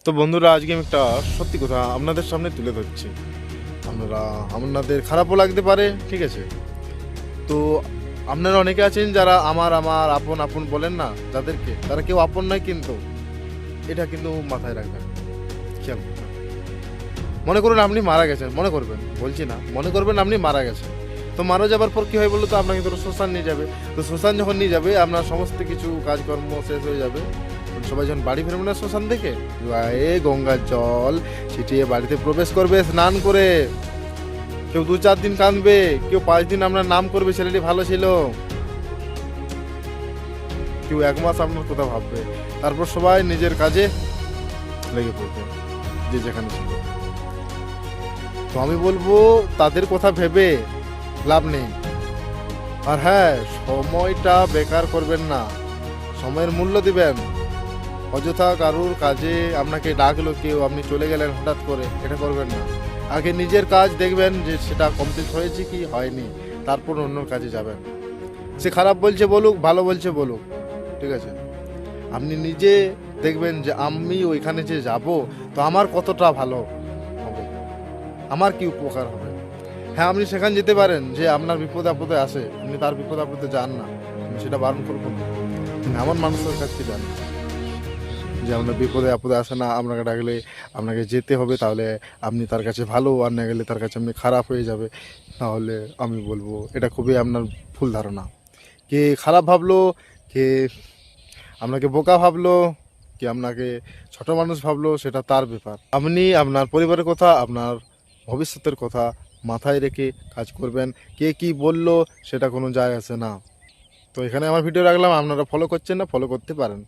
তো বন্ধুরা, আজকে আমি একটা সত্যি কথা আপনাদের সামনে তুলে ধরছি। আপনাদের খারাপও লাগতে পারে, ঠিক আছে? তো আপনারা অনেকে আছেন যারা আমার আমার আপন আপন বলেন না, যাদেরকে তারা কেউ আপন নয়, কিন্তু এটা কিন্তু মাথায় রাখবেন, খেয়াল করবেন। মনে করুন আপনি মারা গেছেন, মনে করবেন, বলছি না, মনে করবেন আপনি মারা গেছেন। তো মারা যাবার পর কী হয় বললো তো, আপনাকে ধরো শ্মশান নিয়ে যাবে। তো শ্মশান যখন নিয়ে যাবে, আপনার সমস্ত কিছু কাজকর্ম শেষ হয়ে যাবে। সবাই যখন বাড়ি ফিরবে না শ্মশান থেকে, এ গঙ্গার জল ছিটিয়ে বাড়িতে প্রবেশ করবে স্নান করে। কেউ 2-4 দিন কাঁদবে, কেউ 5 দিন আপনার নাম করবে ছেলেটি ভালো ছিল, কেউ 1 মাস আপনার কথা ভাববে। তারপর সবাই নিজের কাজে লেগে পড়বে, যে যেখানে ছিল। তো আমি বলবো, তাদের কথা ভেবে লাভ নেই। আর হ্যাঁ, সময়টা বেকার করবেন না, সময়ের মূল্য দিবেন। অযথা কারুর কাজে আপনাকে ডাকলো কেউ, আপনি চলে গেলেন হঠাৎ করে, এটা করবেন না। আগে নিজের কাজ দেখবেন যে সেটা কমপ্লিট হয়েছে কি হয়নি, তারপর অন্যর কাজে যাবেন। সে খারাপ বলছে বলুক, ভালো বলছে বলুক, ঠিক আছে? আপনি নিজে দেখবেন যে আমি ওইখানে যে যাব, তো আমার কতটা ভালো হবে, আমার কি উপকার হবে। হ্যাঁ, আপনি সেখানে যেতে পারেন, যে আপনার বিপদে আপদে আসে, আপনি তার বিপদে আপদে যান না, আমি সেটা বারণ করবো না। এমন মানুষের কাছে যান যে আপনার বিপদে আপদে আসে না, আপনাকে ডাকলে আপনাকে যেতে হবে, তাহলে আপনি তার কাছে ভালো, আর না গেলে তার কাছে আপনি খারাপ হয়ে যাবে। তাহলে আমি বলবো এটা খুবই আপনার ভুল ধারণা। কে খারাপ ভাবলো, কে আপনাকে বোকা ভাবলো, কে আপনাকে ছোট মানুষ ভাবলো, সেটা তার ব্যাপার। আপনি আপনার পরিবারের কথা, আপনার ভবিষ্যতের কথা মাথায় রেখে কাজ করবেন। কে কি বললো সেটা কোনো যায় আসে না। তো এখানে আমার ভিডিও রাখলাম, আপনারা ফলো করছেন না, ফলো করতে পারেন।